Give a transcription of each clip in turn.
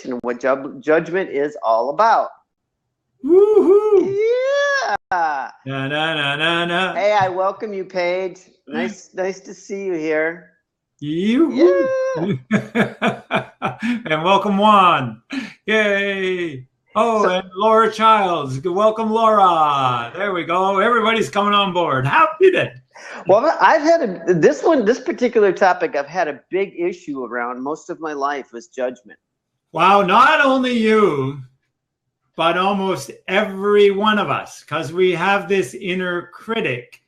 and what judgment is all about. Woohoo! Yeah. Na, na, na, na, na. Hey, I welcome you, Paige. Nice to see you here. Yeah. And welcome Juan. Yay. Oh, and Laura Childs. Welcome, Laura. There we go. Everybody's coming on board. Happy day. Well, I've had this particular topic I've had a big issue around most of my life was judgment. Wow, not only you, but almost every one of us, because we have this inner critic.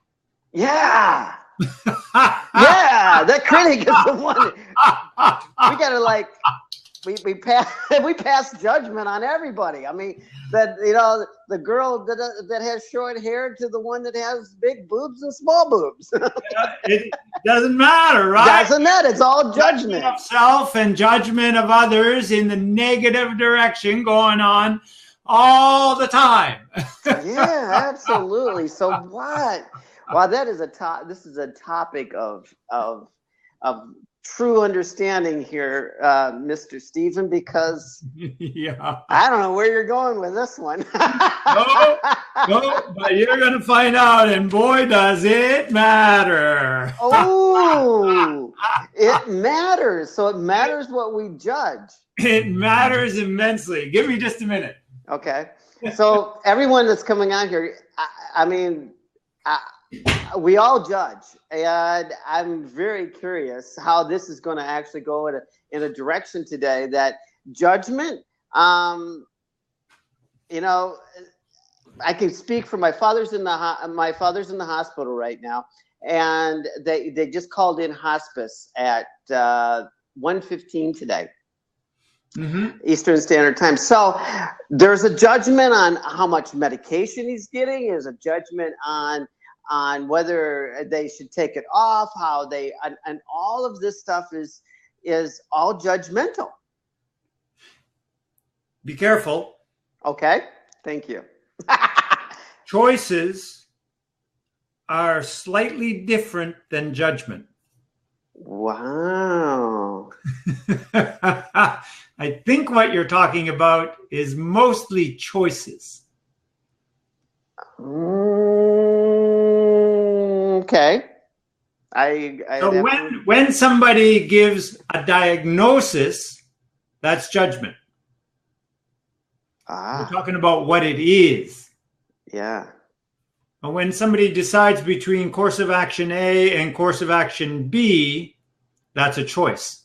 Yeah. Yeah, that critic is the one. We gotta we pass judgment on everybody. I mean, that the girl that has short hair to the one that has big boobs and small boobs. It doesn't matter, right? Doesn't matter. It's all judgment of self and judgment of others in the negative direction going on all the time. Yeah, absolutely. So what? Well, that is this is a topic of true understanding here, Mr. Stephen, because yeah, I don't know where you're going with this one. No, but you're going to find out, and boy, does it matter. Oh, it matters. So it matters what we judge. It matters immensely. Give me just a minute. Okay. So everyone that's coming on here, we all judge, and I'm very curious how this is going to actually go in a direction today. That judgment, I can speak for my father's in the hospital right now, and they just called in hospice at 1:15 today. Mm-hmm. Eastern Standard Time. So there's a judgment on how much medication he's getting. There's a judgment on whether they should take it off, and all of this stuff is all judgmental. Be careful. Okay. Thank you. Choices are slightly different than judgment. Wow. I think what you're talking about is mostly choices. Okay. So when somebody gives a diagnosis, that's judgment. We're talking about what it is. Yeah. And when somebody decides between course of action A and course of action B, that's a choice.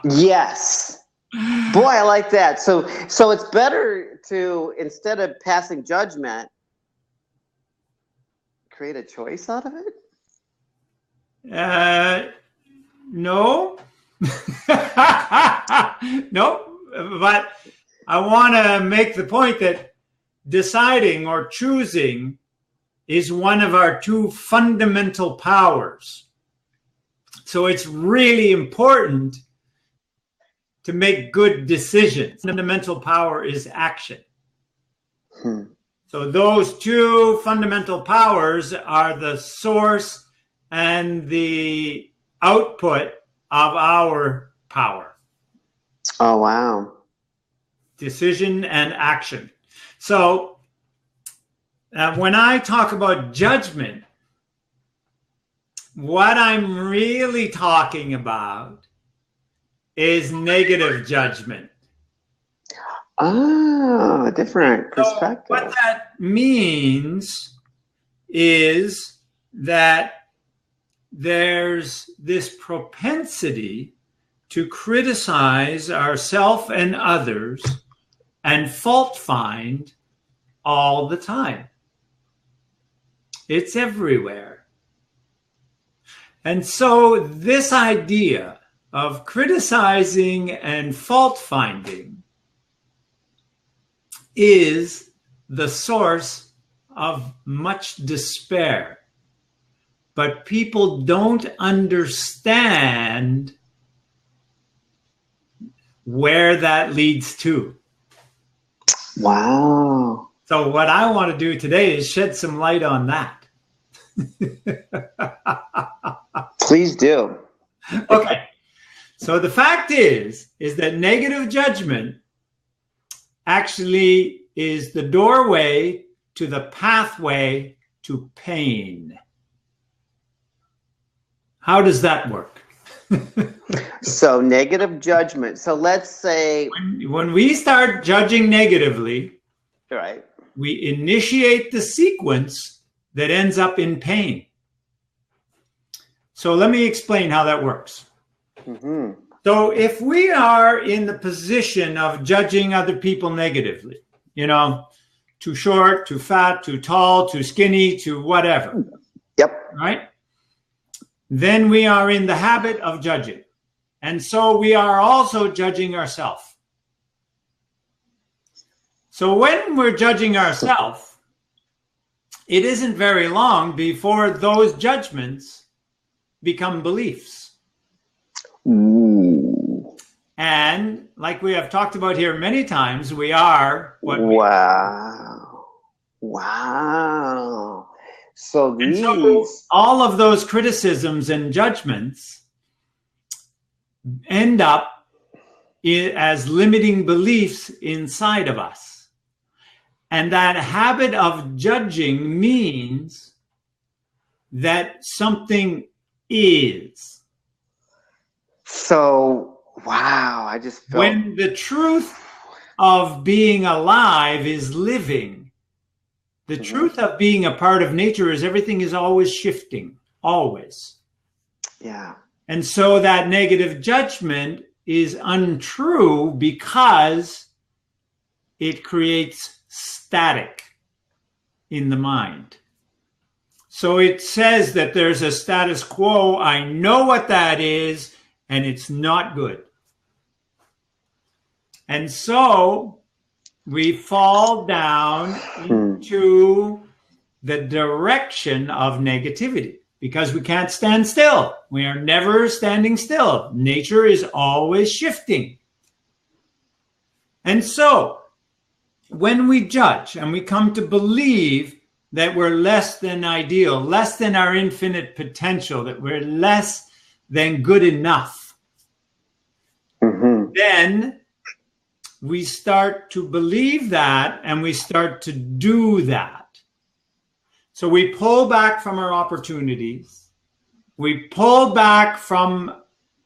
Yes. Boy, I like that. So it's better to, instead of passing judgment, create a choice out of it? No. No, but I want to make the point that deciding or choosing is one of our two fundamental powers. So it's really important to make good decisions. Fundamental power is action. So those two fundamental powers are the source and the output of our power. Oh, wow. Decision and action. So when I talk about judgment, what I'm really talking about is negative judgment. Oh, a different perspective. So what that means is that there's this propensity to criticize ourselves and others and fault find all the time. It's everywhere. And so this idea of criticizing and fault finding is the source of much despair. But people don't understand where that leads to. Wow. So what I want to do today is shed some light on that. Please do. Okay. So the fact is that negative judgment actually is the doorway to the pathway to pain. How does that work? So negative judgment. So let's say when we start judging negatively, right, we initiate the sequence that ends up in pain. So let me explain how that works. Mm-hmm. So if we are in the position of judging other people negatively, you know, too short, too fat, too tall, too skinny, too whatever. Yep. Right? Then we are in the habit of judging. And so we are also judging ourselves. So when we're judging ourselves, it isn't very long before those judgments become beliefs. Ooh. And like we have talked about here many times, we are what we are. Wow. So these all of those criticisms and judgments end up as limiting beliefs inside of us. And that habit of judging means that something is. So, wow, I just felt... When the truth of being alive is living, the truth of being a part of nature is everything is always shifting, always. Yeah. And so that negative judgment is untrue because it creates static in the mind. So it says that there's a status quo. I know what that is, and it's not good. And so we fall down into the direction of negativity because we can't stand still. We are never standing still. Nature is always shifting. And so when we judge and we come to believe that we're less than ideal, less than our infinite potential, that we're less than good enough, then we start to believe that and we start to do that. So we pull back from our opportunities. We pull back from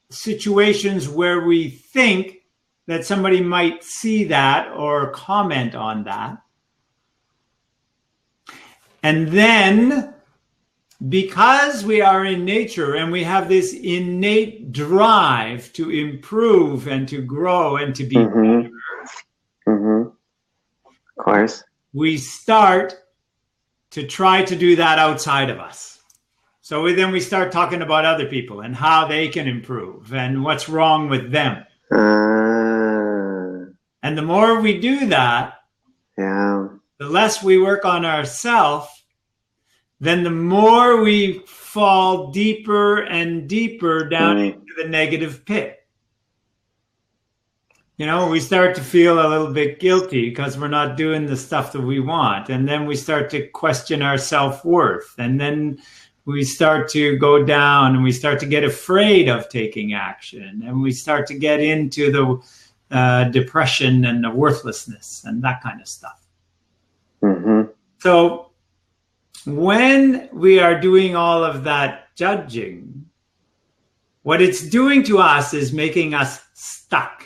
situations where we think that somebody might see that or comment on that. And then, because we are in nature and we have this innate drive to improve and to grow and to be better, of course, we start to try to do that outside of us. So then we start talking about other people and how they can improve and what's wrong with them. And the more we do that, the less we work on ourselves, then the more we fall deeper and deeper down into the negative pit. You know, we start to feel a little bit guilty because we're not doing the stuff that we want. And then we start to question our self-worth. And then we start to go down and we start to get afraid of taking action. And we start to get into the depression and the worthlessness and that kind of stuff. So when we are doing all of that judging, what it's doing to us is making us stuck.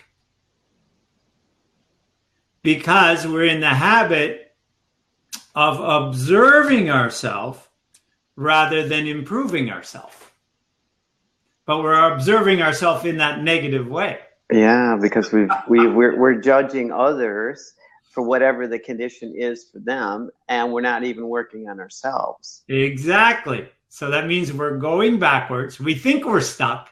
Because we're in the habit of observing ourselves rather than improving ourselves. But we're observing ourselves in that negative way. Yeah, because we're judging others for whatever the condition is for them, and we're not even working on ourselves. Exactly. So that means we're going backwards. We think we're stuck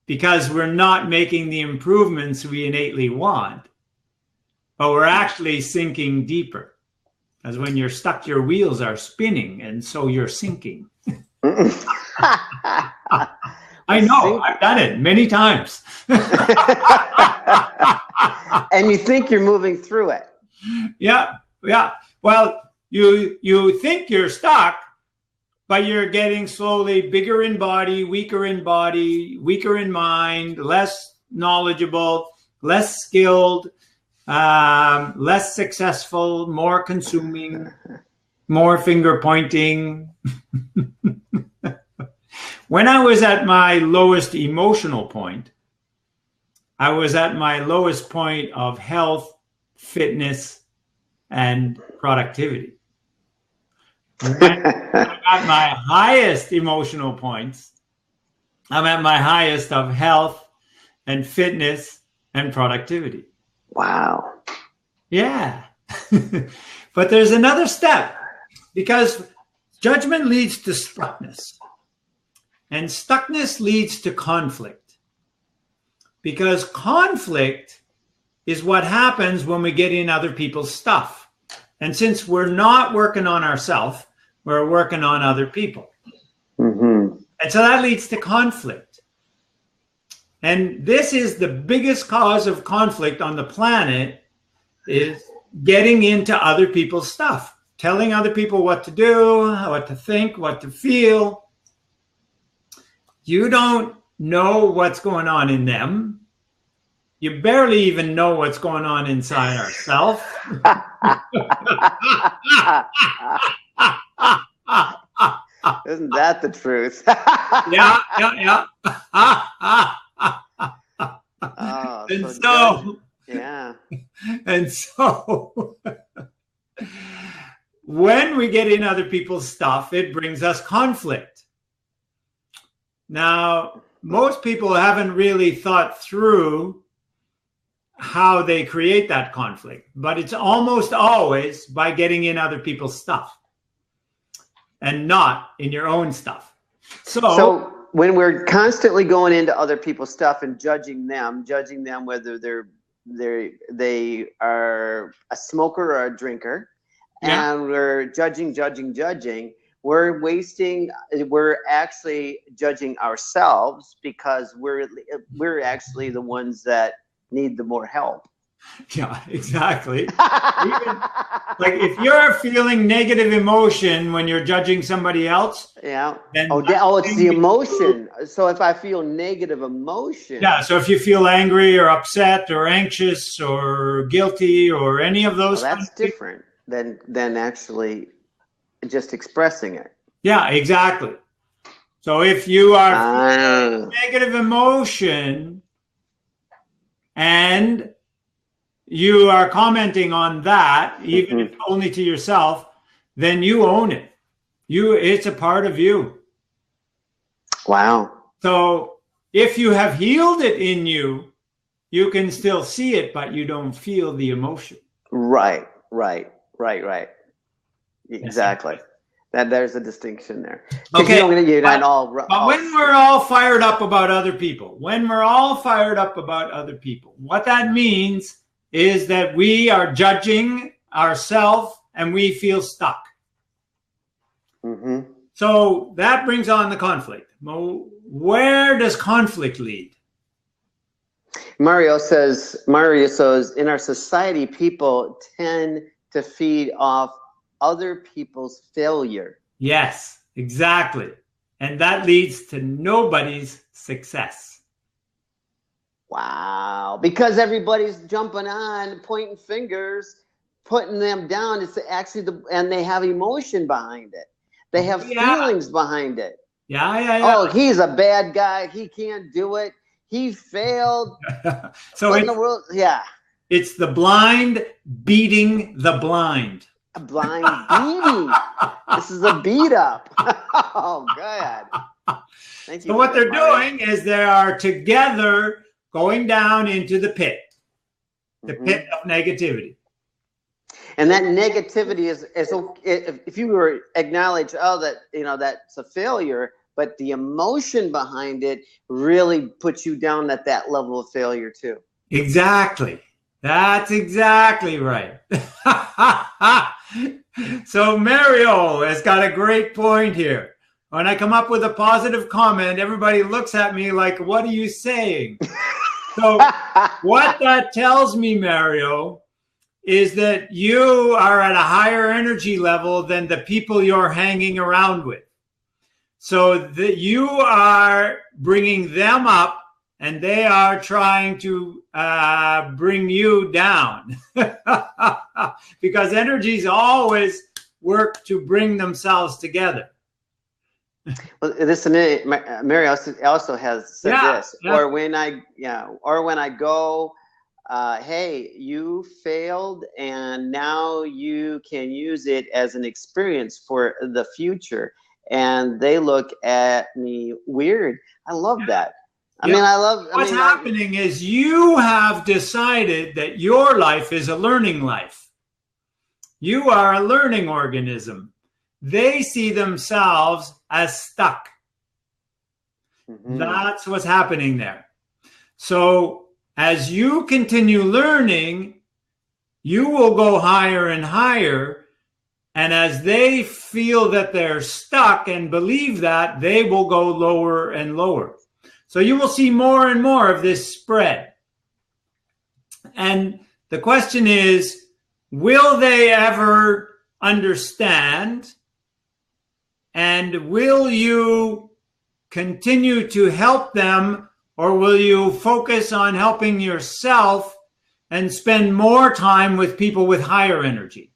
because we're not making the improvements we innately want. But we're actually sinking deeper. Because when you're stuck, your wheels are spinning, and so you're sinking. I know, I've done it many times. And you think you're moving through it. Yeah. Well, you think you're stuck, but you're getting slowly bigger in body, weaker in mind, less knowledgeable, less skilled, less successful, more consuming, more finger pointing. When I was at my lowest emotional point, I was at my lowest point of health, fitness, and productivity. When I'm at my highest emotional points, I'm at my highest of health and fitness and productivity. Wow. Yeah. But there's another step, because judgment leads to stuckness. And stuckness leads to conflict. Because conflict is what happens when we get in other people's stuff. And since we're not working on ourselves, we're working on other people. Mm-hmm. And so that leads to conflict. And this is the biggest cause of conflict on the planet, is getting into other people's stuff, telling other people what to do, what to think, what to feel. You don't know what's going on in them. You barely even know what's going on inside ourselves. Isn't that the truth? Yeah. Oh, And so yeah. And so when we get in other people's stuff, it brings us conflict. Now, most people haven't really thought through how they create that conflict, but it's almost always by getting in other people's stuff and not in your own stuff. So when we're constantly going into other people's stuff and judging them whether they are a smoker or a drinker, Yeah. and we're judging, we're actually judging ourselves, because we're actually the ones that need the more help. Yeah, exactly. Even, like, if you're feeling negative emotion when you're judging somebody else, Yeah. then It's the emotion. So if I feel negative emotion. Yeah. So if you feel angry or upset or anxious or guilty or any of those, Well, that's different than actually just expressing it. Yeah, exactly. So if you are feeling negative emotion and you are commenting on that, even if only to yourself, then you own it. It's a part of you. Wow. So if you have healed it in you, you can still see it, but you don't feel the emotion. Right. Exactly. There's a distinction there. Okay. But when we're all fired up about other people, what that means is that we are judging ourselves and we feel stuck. Mm-hmm. So that brings on the conflict. Where does conflict lead? Mario says, in our society, people tend to feed off other people's failure. Yes, exactly. And that leads to nobody's success. Wow. Because everybody's jumping on, pointing fingers, putting them down. It's actually and they have emotion behind it. They have feelings behind it. Yeah. Oh, he's a bad guy. He can't do it. He failed. So what in the world? Yeah. It's the blind beating the blind. A blind beating. This is a beat up. Oh, good. Thank you. So what they're doing is they are together going down into the pit pit of negativity. And that negativity is if you were acknowledge, that's a failure, but the emotion behind it really puts you down at that level of failure too. Exactly. That's exactly right. So Mario has got a great point here. When I come up with a positive comment, everybody looks at me like, what are you saying? So what that tells me, Mario, is that you are at a higher energy level than the people you're hanging around with. So that you are bringing them up and they are trying to bring you down. Because energies always work to bring themselves together. Well, this Mary also has said this, or when I go, hey, you failed, and now you can use it as an experience for the future. And they look at me weird. I love that. I mean, What's happening is you have decided that your life is a learning life. You are a learning organism. They see themselves as stuck. Mm-hmm. That's what's happening there. So as you continue learning, you will go higher and higher. And as they feel that they're stuck and believe that, they will go lower and lower. So you will see more and more of this spread. And the question is, will they ever understand? And will you continue to help them, or will you focus on helping yourself and spend more time with people with higher energy?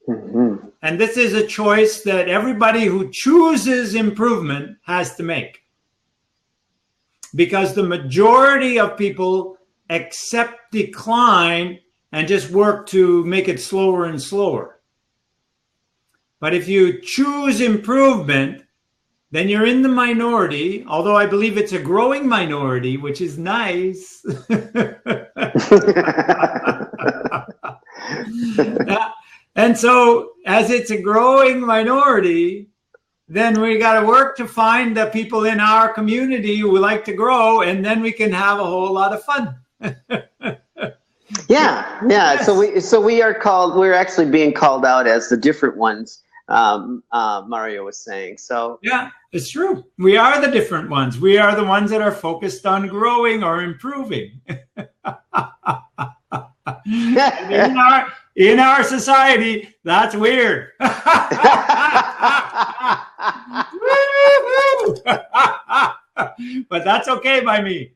Mm-hmm. And this is a choice that everybody who chooses improvement has to make. Because the majority of people accept decline and just work to make it slower and slower. But if you choose improvement, then you're in the minority, although I believe it's a growing minority, which is nice. And so as it's a growing minority, then we got to work to find the people in our community who like to grow, and then we can have a whole lot of fun. Yeah. Yes. So we're actually being called out as the different ones. Mario was saying. So yeah, it's true. We are the different ones. We are the ones that are focused on growing or improving. In our society, that's weird. But that's okay by me.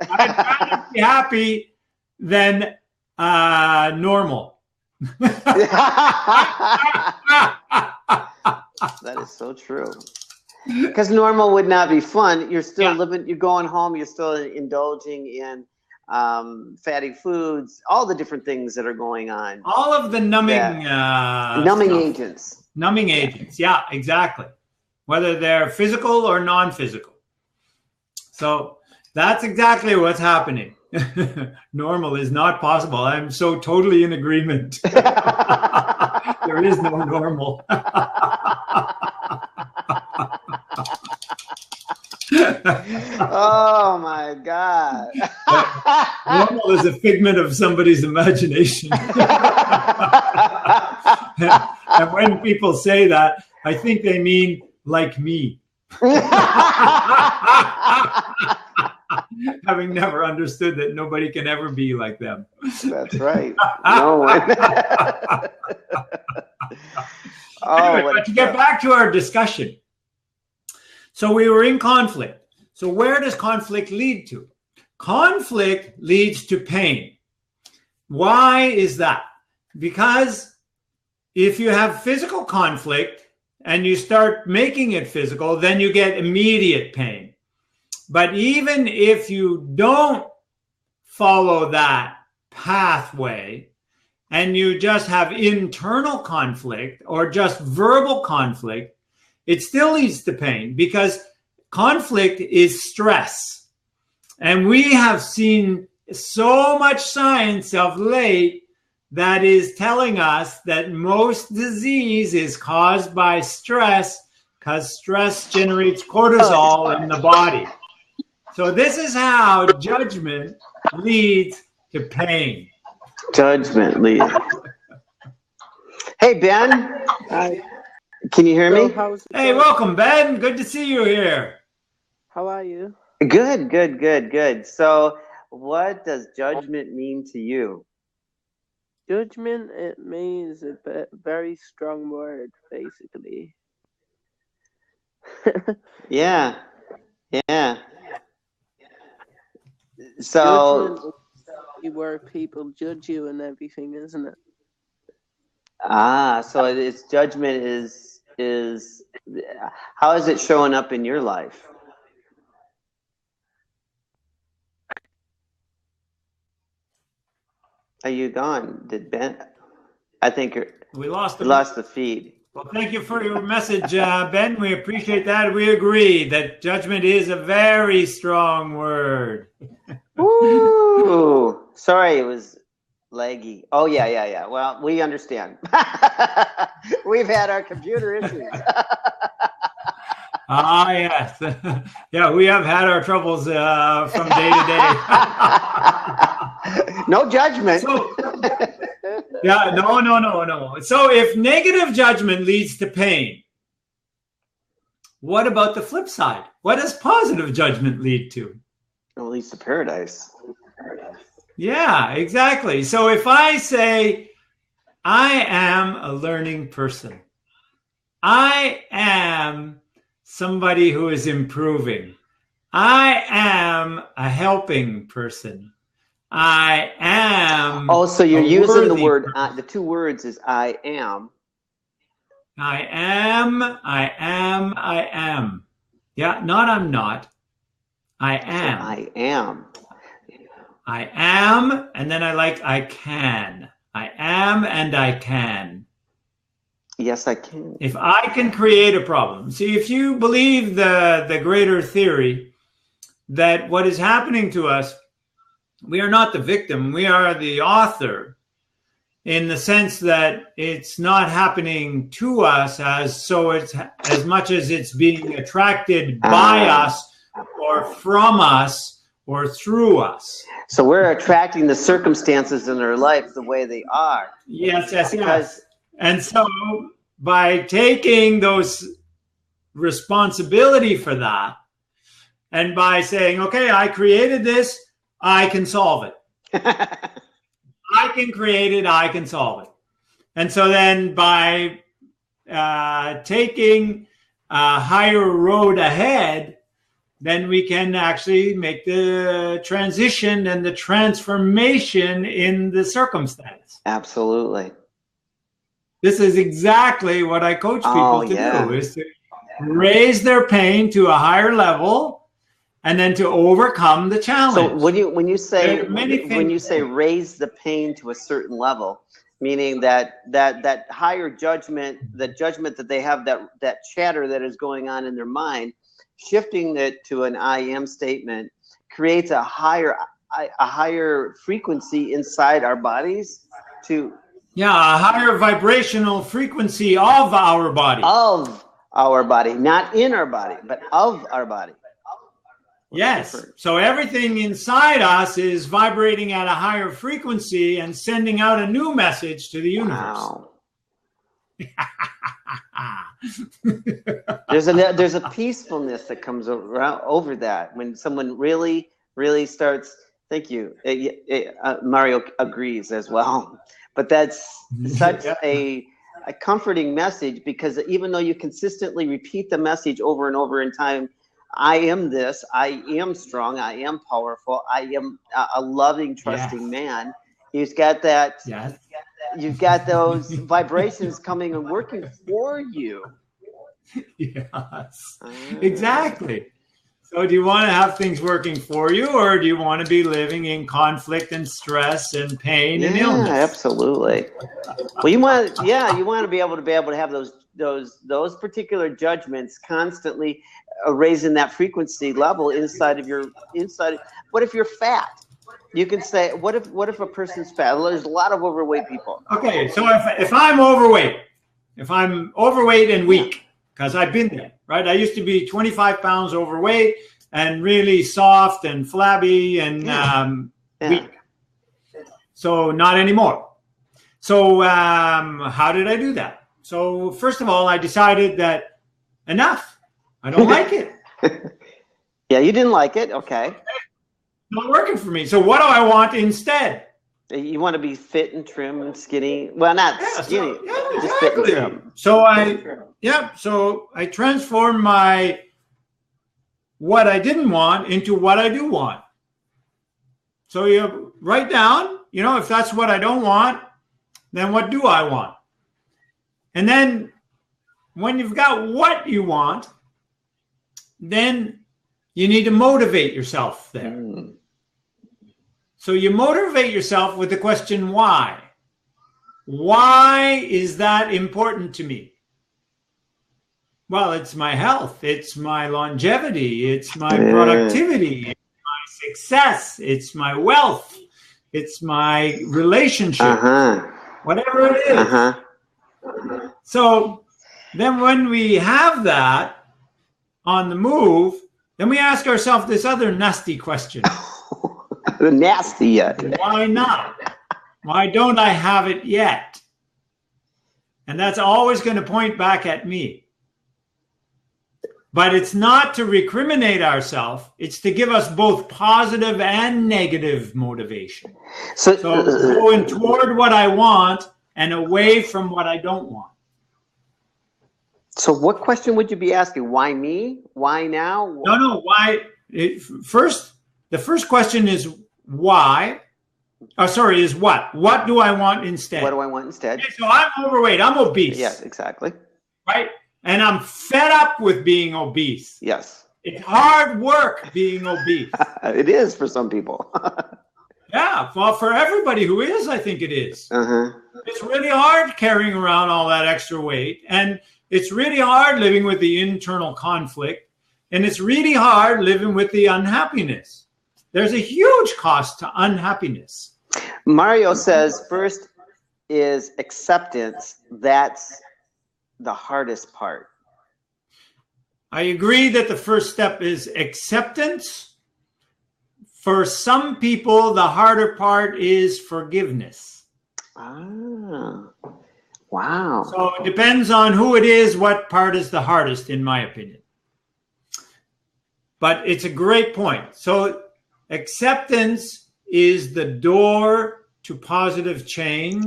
I'd rather be happy than normal. That is so true. Because normal would not be fun. You're still living, you're going home, you're still indulging in fatty foods, all the different things that are going on. All of the numbing agents. Numbing agents, yeah, exactly. Whether they're physical or non-physical. So that's exactly what's happening. Normal is not possible. I'm so totally in agreement. There is no normal. Oh my God. Normal is a figment of somebody's imagination. And when people say that, I think they mean like me. Having never understood that nobody can ever be like them. That's right. No one. Anyway, but to get back to our discussion. So we were in conflict. So where does conflict lead to? Conflict leads to pain. Why is that? Because if you have physical conflict and you start making it physical, then you get immediate pain. But even if you don't follow that pathway and you just have internal conflict or just verbal conflict, it still leads to pain because conflict is stress. And we have seen so much science of late that is telling us that most disease is caused by stress because stress generates cortisol in the body. So this is how judgment leads to pain. Judgment leads. Hey, Ben. Hi. Can you hear me? Hey, welcome, Ben. Good to see you here. How are you? Good. So what does judgment mean to you? Judgment, it means a very strong word, basically. Yeah. Yeah. So, Judgment is where people judge you and everything, isn't it? so it's judgment is how is it showing up in your life? Are you gone? Did Ben? I think We lost you him. lost the feed. Well, thank you for your message, Ben. We appreciate that. We agree that judgment is a very strong word. Ooh, sorry, it was laggy. Oh yeah. Well, we understand. We've had our computer issues. Yes. Yeah, we have had our troubles from day to day. No judgment. So, yeah, no. So if negative judgment leads to pain, what about the flip side? What does positive judgment lead to? At least to paradise. Yeah, exactly. So if I say, I am a learning person, I am somebody who is improving, I am a helping person, I am. Oh, so you're using the word, person. the two words is I am. I am. Yeah, not I'm not. I am. So I am. I am, and then I can. I am and I can. Yes, I can. If I can create a problem. See, if you believe the greater theory that what is happening to us, we are not the victim, we are the author, in the sense that it's not happening to us it's as much as it's being attracted by us or from us or through us. So we're attracting the circumstances in our life the way they are. Yes. And so by taking those responsibility for that, and by saying, okay, I created this, I can solve it. I can create it, I can solve it. And so then by taking a higher road ahead, then we can actually make the transition and the transformation in the circumstance. Absolutely. This is exactly what I coach people to do, is to raise their pain to a higher level and then to overcome the challenge. So when you say raise the pain to a certain level, meaning that higher judgment, the judgment that they have, that chatter that is going on in their mind, shifting it to an I am statement creates a higher frequency inside our bodies to a higher vibrational frequency of our body. Of our body, not in our body, but of our body. Yes. So everything inside us is vibrating at a higher frequency and sending out a new message to the universe. Wow. There's a peacefulness that comes over that when someone really starts. Thank you. Mario agrees as well. But that's such a comforting message, because even though you consistently repeat the message over and over in time, I am this, I am strong, I am powerful, I am a loving, trusting man. You've got that. Yes. You've got those vibrations coming and working for you. Yes, exactly. So do you want to have things working for you, or do you want to be living in conflict and stress and pain and illness? Absolutely. Well, you want to be able to have those particular judgments constantly raising that frequency level inside. What if you're fat? You can say, what if a person's fat? There's a lot of overweight people. Okay, so if I'm overweight and weak, because I've been there, right? I used to be 25 pounds overweight and really soft and flabby and weak. So not anymore. So how did I do that? So first of all, I decided that enough. I don't like it. Yeah, you didn't like it. Okay. Not working for me. So what do I want instead? You want to be fit and trim and skinny. Well, not skinny, just fit and trim. So I transformed what I didn't want into what I do want. So you write down, if that's what I don't want, then what do I want? And then when you've got what you want, then you need to motivate yourself there. So you motivate yourself with the question, why? Why is that important to me? Well, it's my health. It's my longevity. It's my productivity. It's my success. It's my wealth. It's my relationship. Whatever it is. So then when we have that on the move, then we ask ourselves this other nasty question. Nasty. Why not? Why don't I have it yet? And that's always going to point back at me. But it's not to recriminate ourselves. It's to give us both positive and negative motivation. So going toward what I want and away from what I don't want. So what question would you be asking? Why me? Why now? No. Why? The first question is why. Is what? What do I want instead? What do I want instead? Okay, so I'm overweight. I'm obese. Yes, exactly. Right? And I'm fed up with being obese. Yes. It's hard work being obese. It is for some people. Yeah. Well, for everybody who is, I think it is. It's really hard carrying around all that extra weight. And it's really hard living with the internal conflict. And it's really hard living with the unhappiness. There's a huge cost to unhappiness. Mario says first is acceptance. That's the hardest part. I agree that the first step is acceptance. For some people, the harder part is forgiveness. Ah, wow. So it depends on who it is, what part is the hardest, in my opinion. But it's a great point. So acceptance is the door to positive change,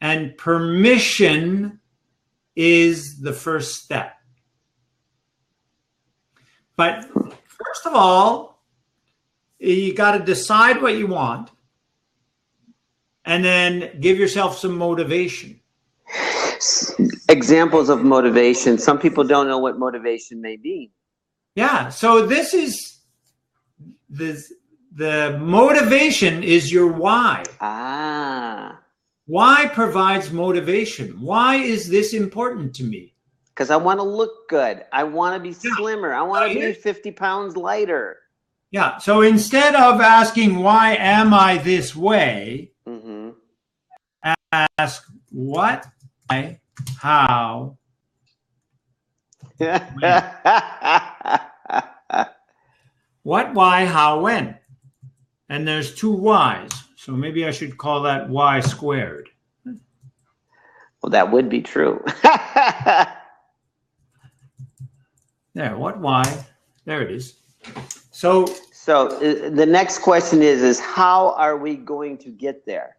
and permission is the first step. But first of all, you got to decide what you want and then give yourself some motivation. Examples of motivation. Some people don't know what motivation may be. Yeah. So this is the motivation is your why. Why provides motivation? Why is this important to me? Because I want to look good. I want to be slimmer. I want to be 50 pounds lighter. Yeah. So instead of asking, why am I this way? Ask what, why, how. What, why, how, when. And there's two whys. So maybe I should call that y squared. Well, that would be true. There, what, why? There it is. So the next question is how are we going to get there?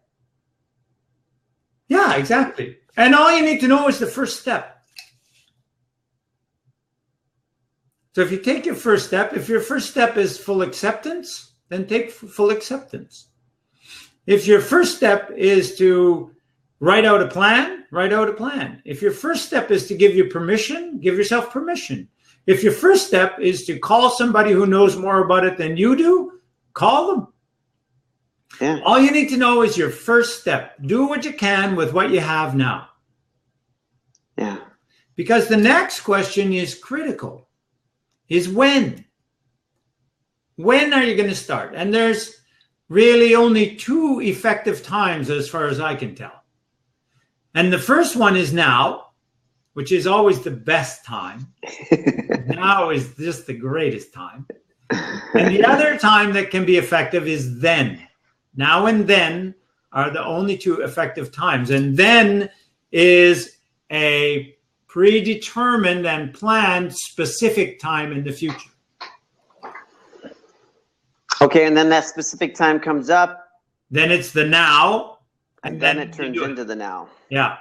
Yeah, exactly. And all you need to know is the first step. So if you take your first step, if your first step is full acceptance, then take full acceptance. If your first step is to write out a plan, write out a plan. If your first step is to give you permission, give yourself permission. If your first step is to call somebody who knows more about it than you do, call them. Yeah. All you need to know is your first step. Do what you can with what you have now. Yeah. Because the next question is critical, is when. When are you going to start? And there's really only two effective times as far as I can tell. And the first one is now, which is always the best time. Now is just the greatest time. And the other time that can be effective is then. Now and then are the only two effective times. And then is a predetermined and planned specific time in the future. Okay, and then that specific time comes up, Then it's the now. And then it turns into the now. Yeah.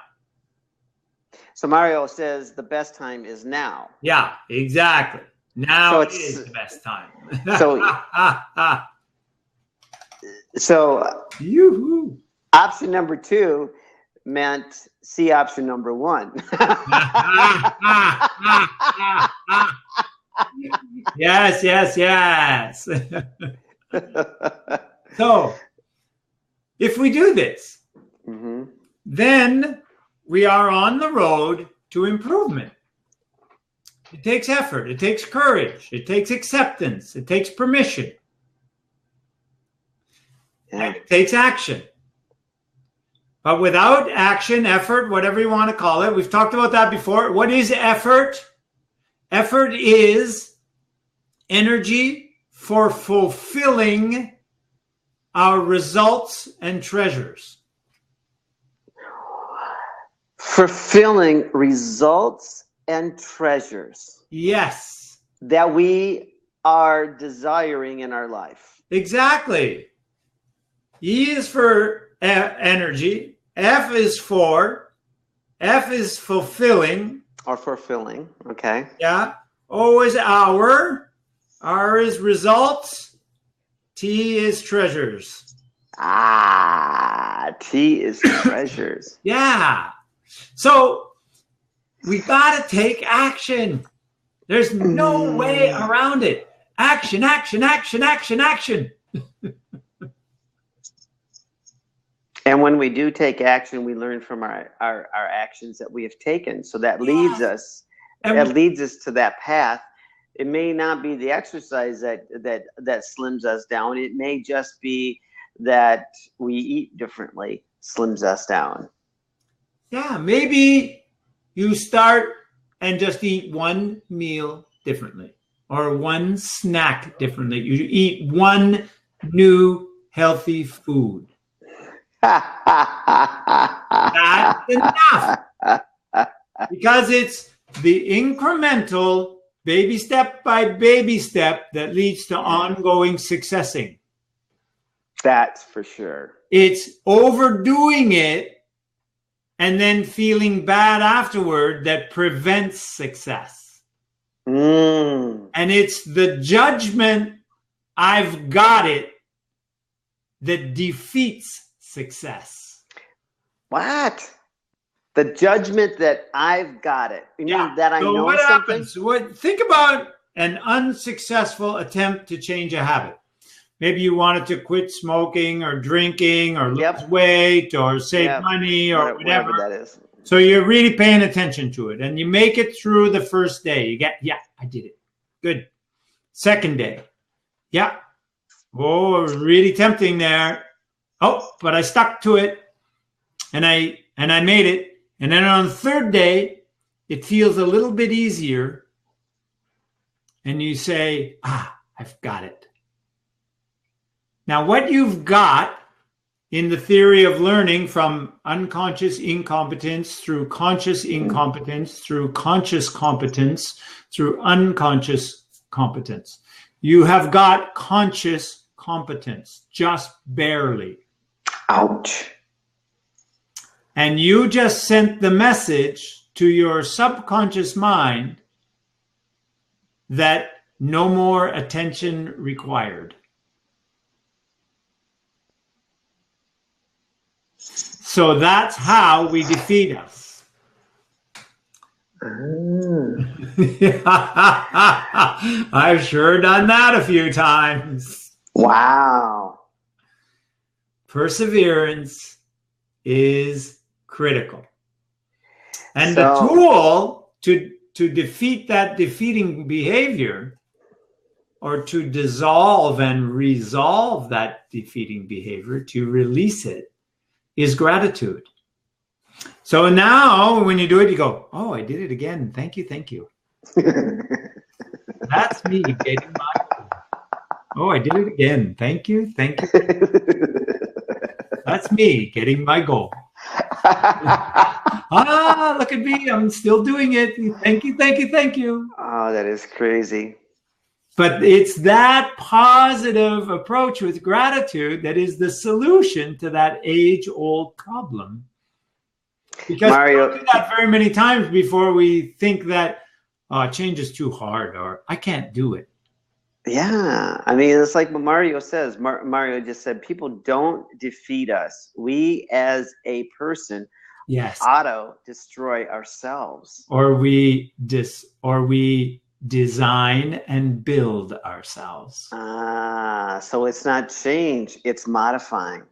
So Mario says the best time is now. Yeah, exactly. Now is the best time. So Yoo-hoo. option number 2 meant see option number 1. Yes, yes, yes. So, if we do this, then we are on the road to improvement. It takes effort. It takes courage. It takes acceptance. It takes permission. And it takes action. But without action, effort, whatever you want to call it, we've talked about that before. What is effort? Effort is energy for fulfilling our results and treasures. Fulfilling results and treasures. Yes. That we are desiring in our life. Exactly. E is for energy. F is fulfilling. Or fulfilling. Okay. Yeah. O is our. R is results. T is treasures. T is treasures. Yeah. So we got to take action. There's no way around it. Action, action, action, action, action. And when we do take action, we learn from our actions that we have taken. So that leads us. That leads us to that path. It may not be the exercise that slims us down. It may just be that we eat differently, slims us down. Yeah, maybe you start and just eat one meal differently or one snack differently. You eat one new healthy food. That's enough. Because it's the incremental, baby step by baby step that leads to ongoing successing. That's for sure. It's overdoing it and then feeling bad afterward that prevents success. And it's the judgment, I've got it, that defeats success. What? The judgment that I've got it. You mean that I know what something? Happens? Think about an unsuccessful attempt to change a habit. Maybe you wanted to quit smoking or drinking or lose weight or save money or whatever that is. So you're really paying attention to it and you make it through the first day. You get, I did it. Good. Second day. Oh, it was really tempting there. Oh, but I stuck to it and I made it. And then on the third day, it feels a little bit easier. And you say, I've got it. Now, what you've got in the theory of learning from unconscious incompetence through conscious incompetence, through conscious competence, through unconscious competence, you have got conscious competence, just barely. Ouch. And you just sent the message to your subconscious mind that no more attention required. So that's how we defeat us. I've sure done that a few times. Wow. Perseverance is critical. And the tool to defeat that defeating behavior or to dissolve and resolve that defeating behavior, to release it, is gratitude. So now when you do it, you go, oh, I did it again. Thank you. Thank you. That's me getting my goal. Oh, I did it again. Thank you. Thank you. That's me getting my goal. Look at me. I'm still doing it. Thank you. Thank you. Thank you. Oh, that is crazy. But it's that positive approach with gratitude that is the solution to that age-old problem. Because Mario, we don't do that very many times before we think that change is too hard or I can't do it. yeah, I mean, it's like what Mario says. Mario just said, people don't defeat us. We, as a person, Yes. auto-destroy ourselves. Or we design and build ourselves. So it's not change, it's modifying.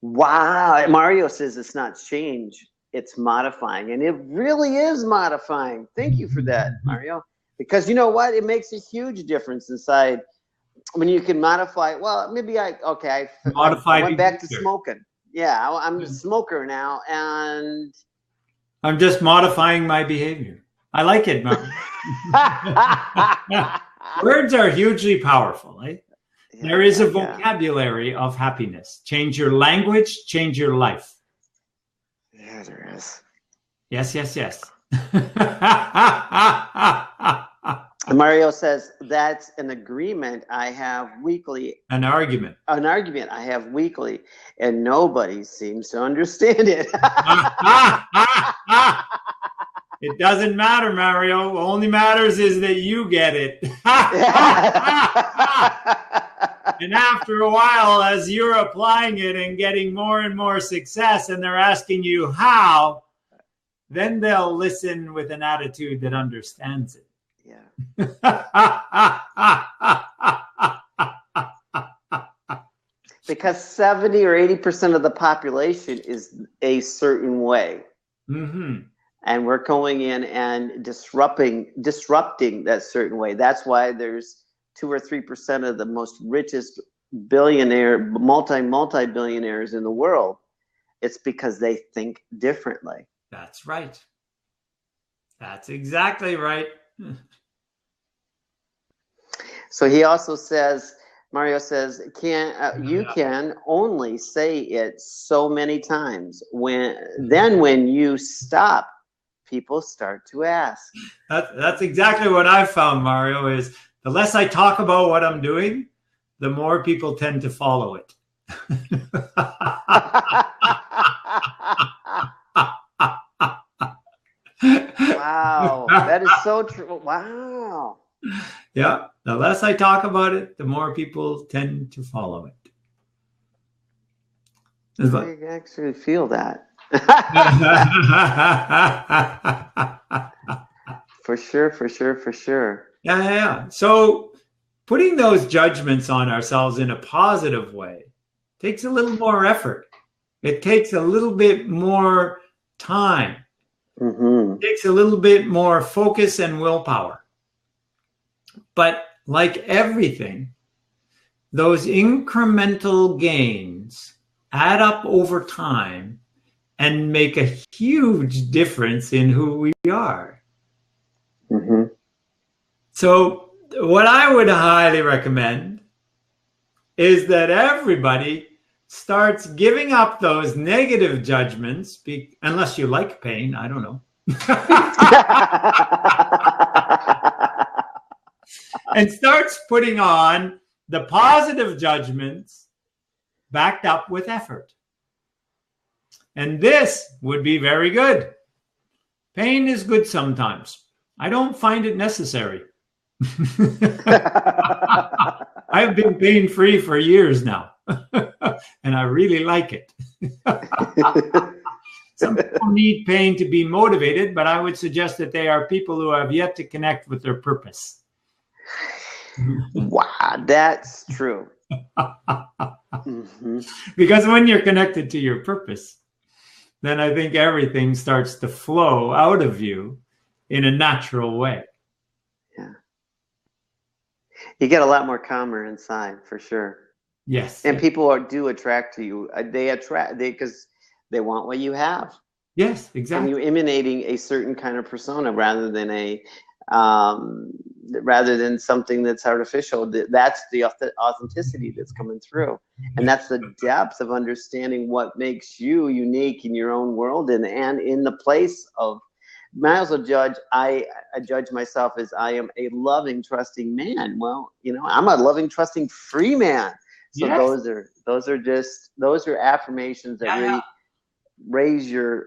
Wow. Mario says it's not change, it's modifying. And it really is modifying. Thank you for that, Mario. Because you know what? It makes a huge difference inside when you can modify. Well, maybe I went back to smoking. Yeah, I'm a smoker now. And I'm just modifying my behavior. I like it, Mario. Words are hugely powerful, right? Yeah, there is a vocabulary of happiness. Change your language, change your life. Yeah, there is. Yes, yes, yes. Mario says that's an agreement I have weekly. An argument. An argument I have weekly, and nobody seems to understand it. It doesn't matter, Mario. What only matters is that you get it. And after a while, as you're applying it and getting more and more success, and they're asking you how, then they'll listen with an attitude that understands it. Yeah. Because 70 or 80% of the population is a certain way. Mm-hmm. And we're going in and disrupting that certain way. That's why there's 2 or 3% of the most richest multi-billionaires in the world. It's because they think differently. That's right. That's exactly right. So he also says, Mario says, you can only say it so many times. When you stop, people start to ask. That's exactly what I've found, Mario, is the less I talk about what I'm doing, the more people tend to follow it. Wow, that is so true. Wow. Yeah, the less I talk about it, the more people tend to follow it. I actually feel that. For sure. Yeah. So putting those judgments on ourselves in a positive way takes a little more effort. It takes a little bit more time. Mm-hmm. It takes a little bit more focus and willpower. But like everything, those incremental gains add up over time and make a huge difference in who we are. Mm-hmm. So what I would highly recommend is that everybody starts giving up those negative judgments, unless you like pain, I don't know. And starts putting on the positive judgments backed up with effort. And this would be very good. Pain is good sometimes. I don't find it necessary. I've been pain-free for years now, and I really like it. Some people need pain to be motivated, but I would suggest that they are people who have yet to connect with their purpose. Wow, that's true. Mm-hmm. Because when you're connected to your purpose, then I think everything starts to flow out of you in a natural way. Yeah. You get a lot more calmer inside, for sure. Yes. And people do attract to you. Because they want what you have. Yes, exactly. And you're emanating a certain kind of persona rather than something that's artificial. That's the authenticity that's coming through. And that's the depth of understanding what makes you unique in your own world and in the place of might as well judge. I judge myself as I am a loving, trusting man. Well, I'm a loving, trusting, free man. So Yes. those are affirmations that really raise your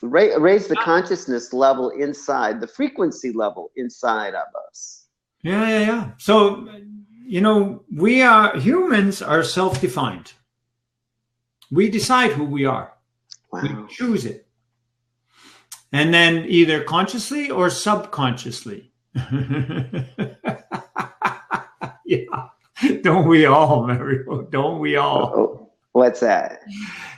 raise the consciousness level inside, the frequency level inside of us. Yeah. So, humans are self-defined. We decide who we are. Wow. We choose it. And then either consciously or subconsciously. Yeah. Don't we all, Mario? Don't we all? Oh, what's that?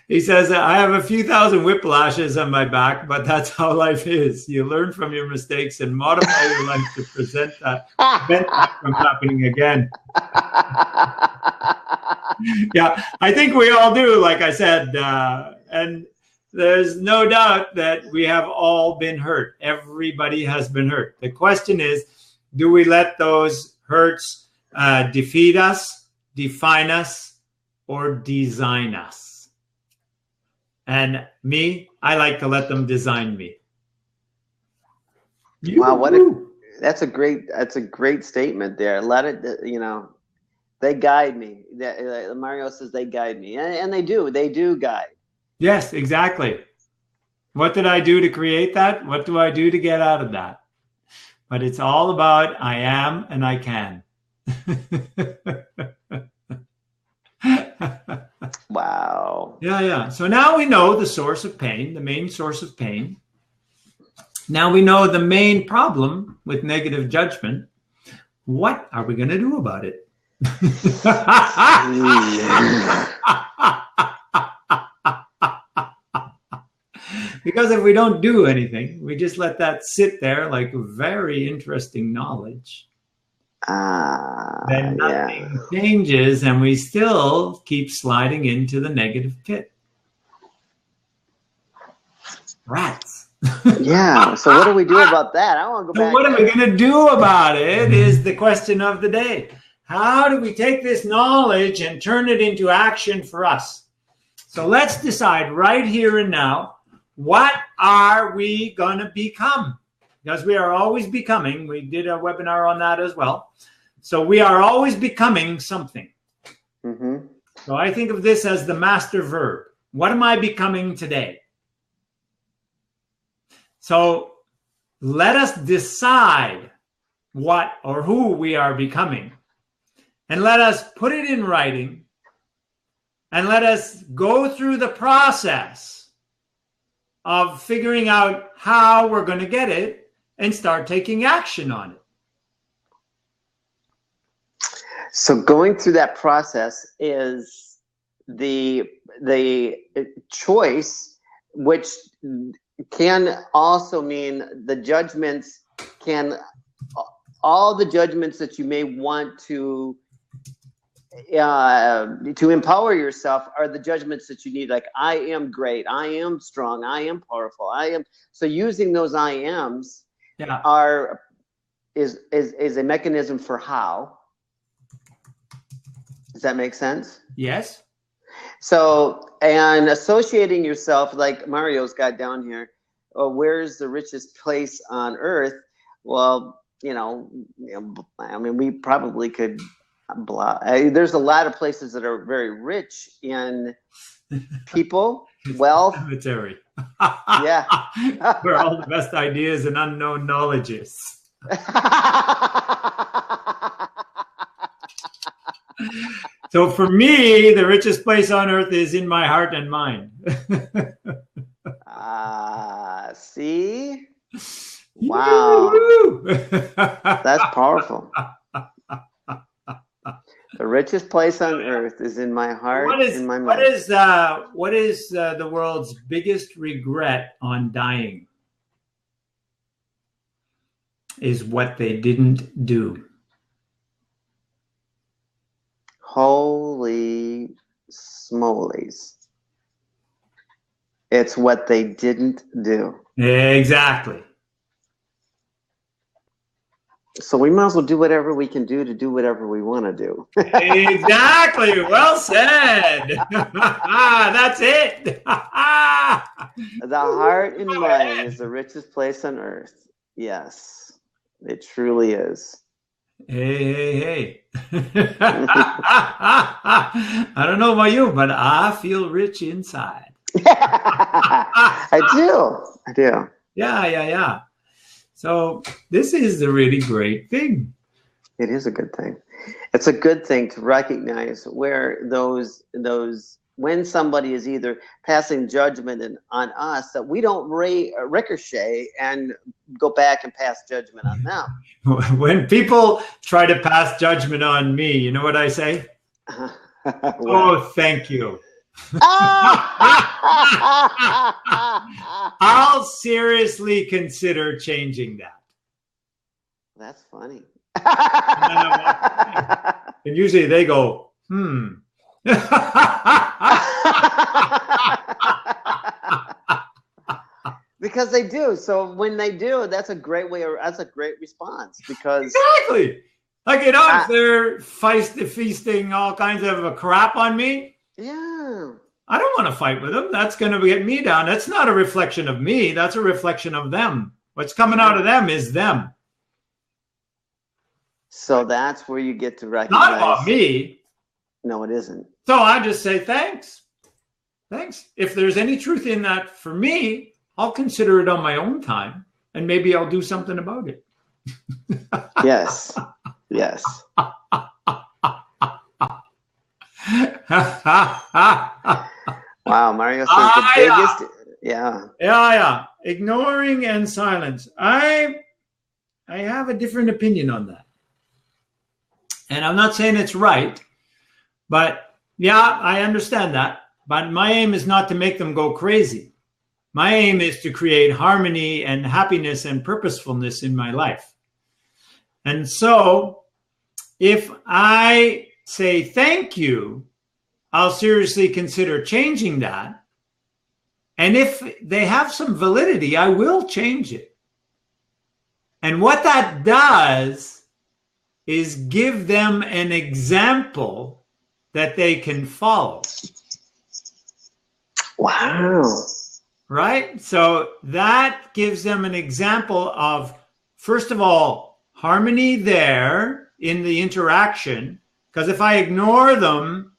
He says, I have a few thousand whiplashes on my back, but that's how life is. You learn from your mistakes and modify your life to prevent that from happening again. Yeah, I think we all do, like I said. And there's no doubt that we have all been hurt. Everybody has been hurt. The question is, do we let those hurts defeat us, define us, or design us? And me, I like to let them design me. Wow, that's a great statement there. Let it, they guide me. Mario says they guide me, and they do guide. Yes, exactly. What did I do to create that? What do I do to get out of that? But it's all about I am and I can. Wow. Yeah. So now we know the source of pain, the main source of pain. Now we know the main problem with negative judgment. What are we going to do about it? Because if we don't do anything, we just let that sit there like very interesting knowledge. Then nothing changes and we still keep sliding into the negative pit. Rats. Yeah. So what do we do about that? I want to go back. So what are we going to do about it is the question of the day. How do we take this knowledge and turn it into action for us? So let's decide right here and now, what are we going to become? Because we are always becoming. We did a webinar on that as well. So we are always becoming something. Mm-hmm. So I think of this as the master verb. What am I becoming today? So let us decide what or who we are becoming. And let us put it in writing. And let us go through the process of figuring out how we're going to get it and start taking action on it. So going through that process is the choice, which can also mean the judgments all the judgments that you may want to empower yourself are the judgments that you need. Like, I am great, I am strong, I am powerful, I am. So using those I ams is a mechanism for how. Does that make sense? Yes. So, and associating yourself, like Mario's got down here, where's the richest place on earth? Well, I mean, we probably could there's a lot of places that are very rich in people, wealth. Cemetery. Yeah. Where all the best ideas and unknown knowledge is. So for me, the richest place on earth is in my heart and mind. See? Wow. That's powerful. The richest place on earth is in my heart, in my mind. What is the world's biggest regret on dying? Is what they didn't do. Holy smolies. It's what they didn't do. Exactly. So we might as well do whatever we can do to do whatever we want to do. Exactly. Well said. That's it. The heart and mind is the richest place on earth. Yes, it truly is. Hey. I don't know about you, but I feel rich inside. I do. Yeah. So this is a really great thing. It is a good thing. It's a good thing to recognize where those when somebody is either passing judgment on us, that we don't ricochet and go back and pass judgment on them. When people try to pass judgment on me, you know what I say? Oh, thank you. I'll seriously consider changing that. That's funny. And usually they go, Because they do. So when they do, that's a great response, because exactly. Like, if they're feasting all kinds of crap on me, yeah, I don't want to fight with them. That's going to get me down. That's not a reflection of me. That's a reflection of them. What's coming out of them is them. So that's where you get to recognize. Not about me. No, it isn't. So I just say, thanks. If there's any truth in that for me, I'll consider it on my own time, and maybe I'll do something about it. Yes. Wow, Mario says the biggest. Yeah. Ignoring and silence. I have a different opinion on that. And I'm not saying it's right, but yeah, I understand that. But my aim is not to make them go crazy. My aim is to create harmony and happiness and purposefulness in my life. And so if I say thank you, I'll seriously consider changing that. And if they have some validity, I will change it. And what that does is give them an example that they can follow. Wow. Right? So that gives them an example of, first of all, harmony there in the interaction. Because if I ignore them,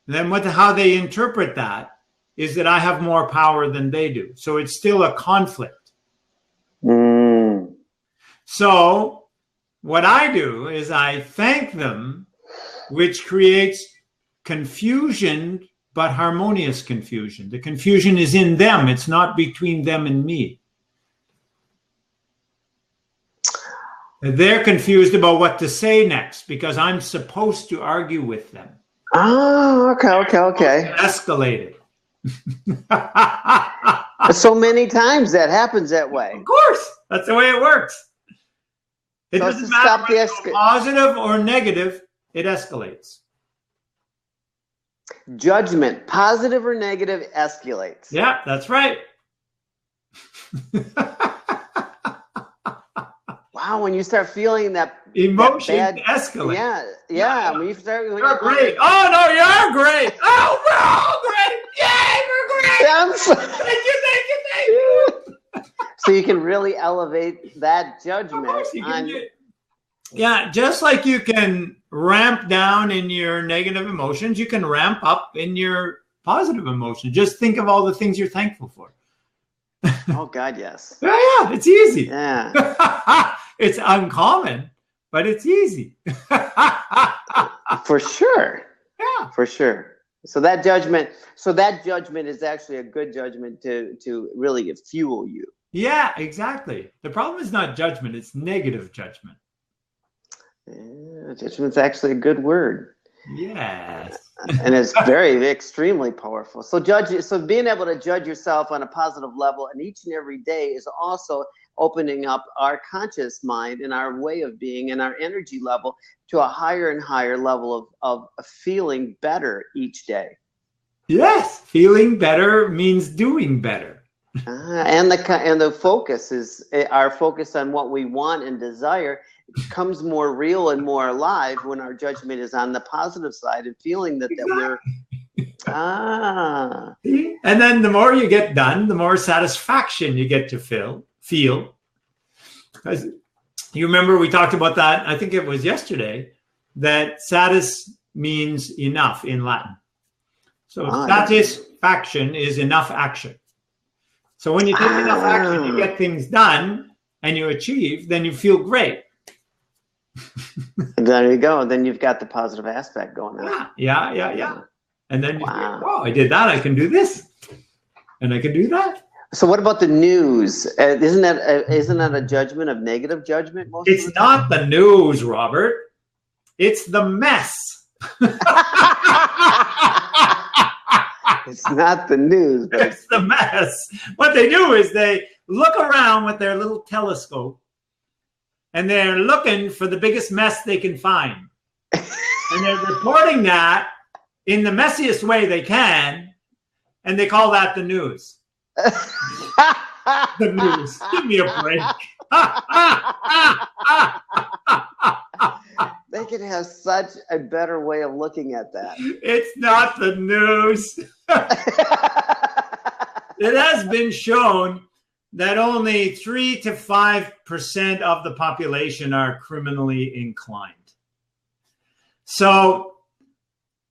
then how they interpret that is that I have more power than they do. So it's still a conflict. So what I do is I thank them, which creates confusion, but harmonious confusion. The confusion is in them. It's not between them and me. They're confused about what to say next because I'm supposed to argue with them. Oh, okay. Escalate it. So many times that happens that way. Of course. That's the way it works. It doesn't matter if it's positive or negative, it escalates. Judgment, positive or negative, escalates. Yeah, that's right. Wow, when you start feeling that emotion that escalate. Yeah. When you start, you're great. Oh no, you're great. Oh, we're all great. Yay, we're great. Thank you. So you can really elevate that judgment. Yeah, just like you can ramp down in your negative emotions, you can ramp up in your positive emotions. Just think of all the things you're thankful for. Oh God, yes. Yeah, it's easy. Yeah. It's uncommon, but it's easy. For sure. Yeah. For sure. So that judgment is actually a good judgment to really fuel you. Yeah, exactly. The problem is not judgment, it's negative judgment. Yeah, judgment's actually a good word. Yes. And it's extremely powerful. So being able to judge yourself on a positive level and each and every day is also opening up our conscious mind and our way of being and our energy level to a higher and higher level of feeling better each day. Yes. Feeling better means doing better. And the focus is our focus on what we want and desire becomes more real and more alive when our judgment is on the positive side and feeling that we're And then the more you get done, the more satisfaction you get to feel. Because you remember we talked about that, I think it was yesterday, that satis means enough in Latin. So satisfaction is enough action. So when you take enough action, you get things done and you achieve, then you feel great. There you go. Then you've got the positive aspect going on. Yeah. And then you think, wow, I did that. I can do this. And I can do that. So what about the news? Isn't that a judgment of negative judgment? It's not the news, Robert. It's the mess. It's not the news, but it's the mess. What they do is they look around with their little telescope and they're looking for the biggest mess they can find. And they're reporting that in the messiest way they can, and they call that the news. The news. Give me a break. They could have such a better way of looking at that. It's not the news. It has been shown that only 3 to 5% of the population are criminally inclined. So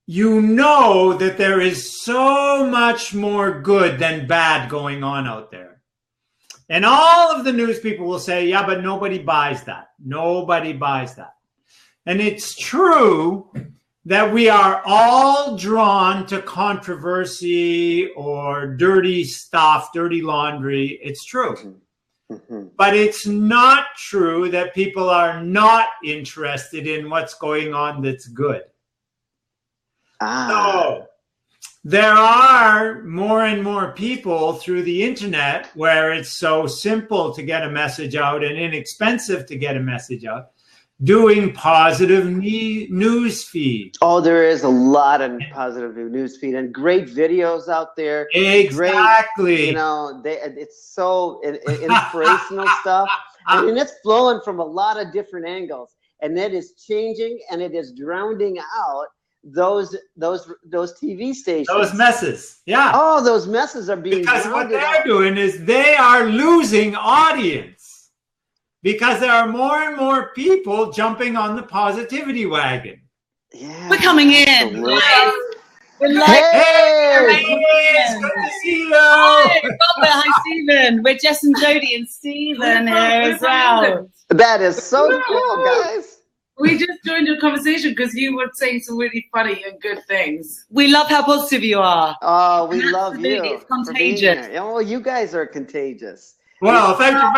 you know that there is so much more good than bad going on out there. And all of the news people will say, yeah, but nobody buys that. Nobody buys that. And it's true that we are all drawn to controversy or dirty stuff, dirty laundry. It's true. Mm-hmm. But it's not true that people are not interested in what's going on that's good. So there are more and more people through the internet where it's so simple to get a message out and inexpensive to get a message out, doing positive news feed. Oh, there is a lot of positive news feed and great videos out there. Exactly. Great, it's so inspirational stuff. I mean, it's flowing from a lot of different angles, and it is changing and it is drowning out those TV stations. Those messes. Yeah. Oh, those messes are being because what they're doing is they are losing audience because there are more and more people jumping on the positivity wagon. Yeah. We're coming in. We're hey, it's good to see you. Hi, Robert. Hi, Stephen. We're Jess and Jody and Stephen here as well. That is so cool, guys. We just joined your conversation because you were saying some really funny and good things. We love how positive you are. Oh, we love you. It's contagious. Oh, you guys are contagious. Well, thank you very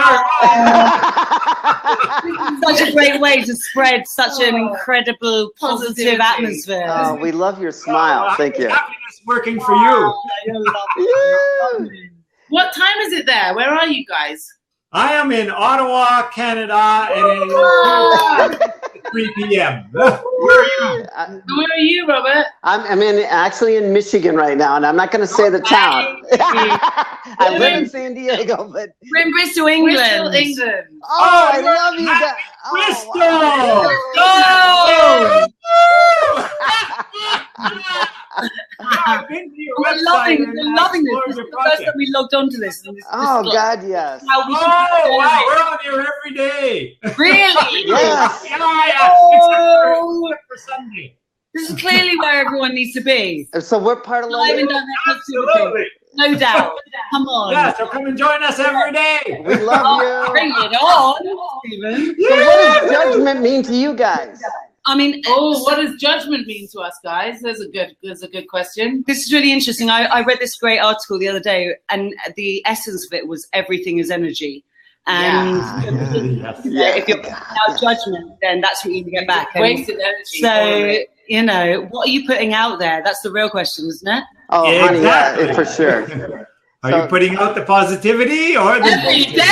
much. Such a great way to spread such an incredible positive atmosphere. Oh, we love your smile. Thank you. Happiness working for you. What time is it there? Where are you guys? I am in Ottawa, Canada, and it is 3 p.m. Where are you? Where are you, Robert? I'm actually in Michigan right now, and I'm not going to say the town. I live in San Diego, but we're in Bristol, England. Bristol, England. Oh, I love you guys. Bristol! We're loving this. This is the first time we logged on to this. Oh, God, yes. Wow, we're on here every day. Really? Yes. Oh. Except for Sunday. This is clearly where everyone needs to be. So we're part of London. Absolutely. No doubt. Come on. Yeah, so come and join us every day. We love you. Bring it on, Stephen. So what does judgment mean to you guys? I mean, what does judgment mean to us, guys? That's a good question. This is really interesting. I read this great article the other day, and the essence of it was everything is energy. And if you're putting out judgment, then that's what you get back. Wasted energy. So, what are you putting out there? That's the real question, isn't it? Oh, exactly. Honey, yeah, for sure. Are you putting out the positivity or the every day?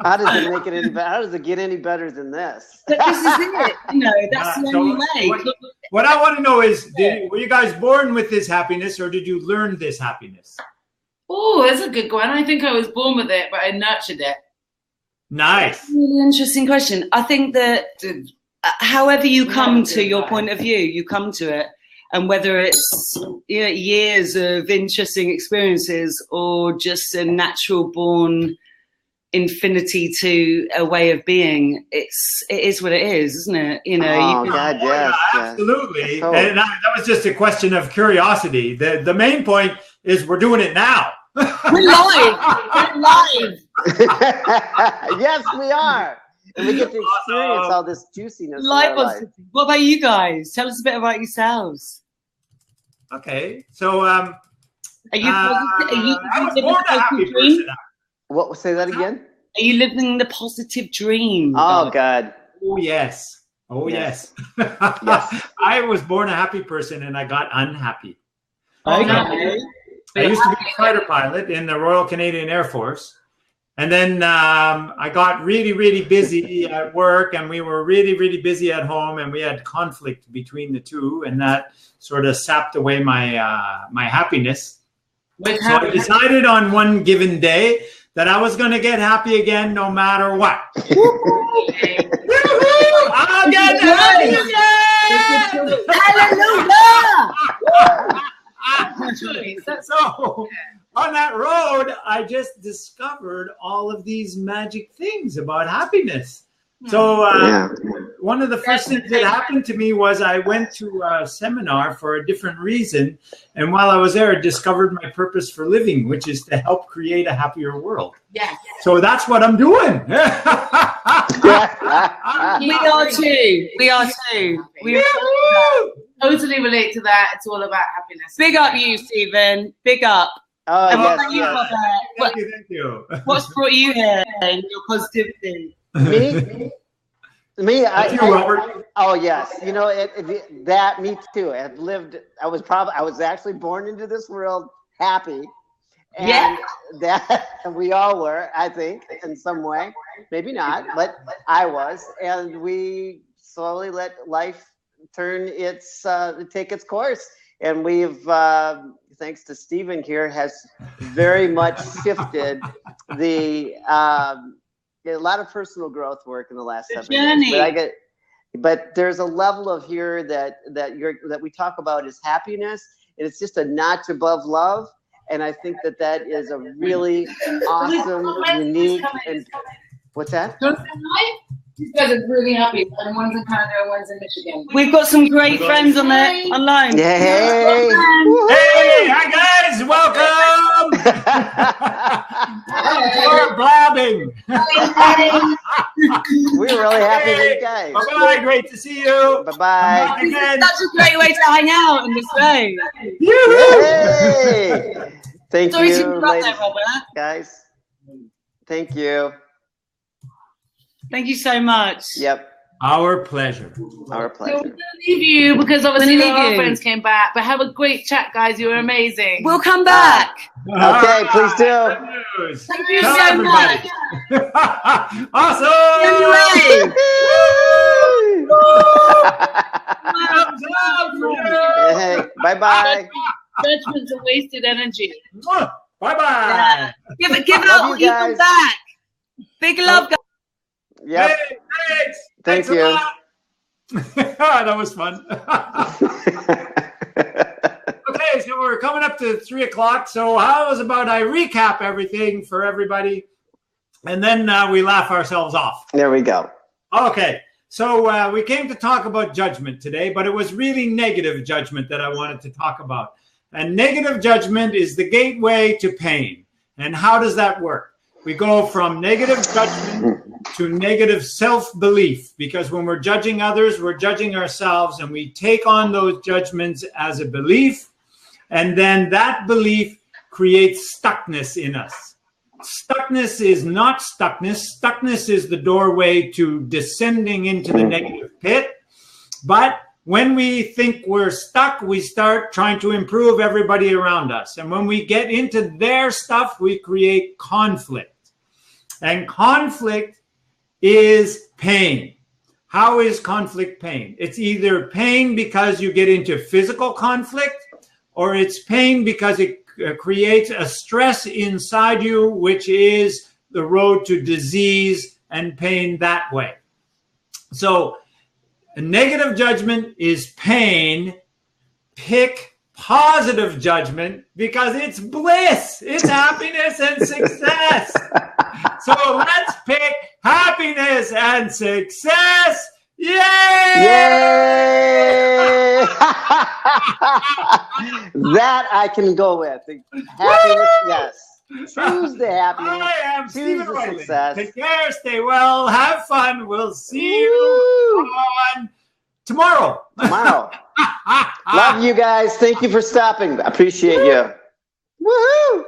How does it make it any better? How does it get any better than this? But this is it. That's the only way. what I want to know is, were you guys born with this happiness, or did you learn this happiness? Oh, that's a good one. I think I was born with it, but I nurtured it. Nice. Really interesting question. I think that however you come to your point of view, you come to it. And whether it's years of interesting experiences or just a natural born infinity to a way of being, it is what it is, isn't it? You know. Oh, God, yes. Absolutely. And that was just a question of curiosity. The main point is we're doing it now. We're live. We're live. Yes, we are. And we get to experience all this juiciness. Live. What about you guys? Tell us a bit about yourselves. Okay, so are you I was born a happy person. What? Say that again. Are you living the positive dream? Oh, God. Oh, yes. Oh, yes. Yes. I was born a happy person, and I got unhappy. Okay. I used to be a fighter pilot in the Royal Canadian Air Force. And then I got really, really busy at work, and we were really, really busy at home, and we had conflict between the two, and that sort of sapped away my my happiness. So I decided on one given day that I was going to get happy again no matter what. I'll get happy again! Hallelujah! So on that road, I just discovered all of these magic things about happiness. So one of the first things that happened to me was I went to a seminar for a different reason. And while I was there, I discovered my purpose for living, which is to help create a happier world. Yeah. So that's what I'm doing. We are too. We are too. Totally relate to that. It's all about happiness. Big up you, Stephen. Big up. Oh, and what yes, about you, yes. Robert? Thank you. What's brought you here and your positivity? Me, Robert. oh yes, you know me too. I was actually born into this world happy, and that we all were, I think, in some way. Maybe not, but I was, and we slowly let life take its course, and we've. Thanks to Stephen here, has very much shifted a lot of personal growth work in the last 7 years. But there's a level of here that we talk about is happiness, and it's just a notch above love. And I think that is a really awesome, unique, and what's that? These guys are really happy. And one's in Canada and one's in Michigan. We've got some great friends online. Hey! Hey! Hi guys! Welcome! We're blabbing. We're really happy with you guys. Bye-bye. Great to see you. Bye-bye. It's such a great way to hang out in this way. Yay! Thank Sorry to you, interrupt ladies, there, Robert. guys. Thank you. Thank you so much. Yep. Our pleasure. Our So pleasure. we're going to leave you because obviously We're gonna our leave you. friends came back. But have a great chat, guys. You were amazing. We'll come back. Okay, please do. Thank you Tell so everybody. Awesome! Yay. Thumbs up for you. Hey, bye-bye. Judgment's a wasted energy. Bye-bye. Give it Love up you when you come guys. back. Big love, guys. Yep. Hey, thanks. Thank you. A lot. That was fun. Okay, so we're coming up to 3 o'clock. So how's about I recap everything for everybody, and then we laugh ourselves off. There we go. Okay, so we came to talk about judgment today, but it was really negative judgment that I wanted to talk about. And negative judgment is the gateway to pain. And how does that work? We go from negative judgment to negative self-belief, because when we're judging others, we're judging ourselves, and we take on those judgments as a belief, and then that belief creates stuckness in us. Stuckness is not stuckness. Stuckness is the doorway to descending into the negative pit. But when we think we're stuck, we start trying to improve everybody around us. And when we get into their stuff, we create conflict. And conflict is pain. how is conflict pain? It's either pain because you get into physical conflict, or it's pain because it creates a stress inside you, which is the road to disease and pain that way. So a negative judgment is pain. Pick positive judgment because it's bliss, it's happiness and success. So let's pick happiness and success. Yay! Yay! That I can go with. Happiness, yes. Choose the happiness. I am Choose Stephen the Riley. success. Take care, stay well, have fun. We'll see you Woo! on tomorrow. Tomorrow. Love you guys. Thank you for stopping. Appreciate you. Woohoo!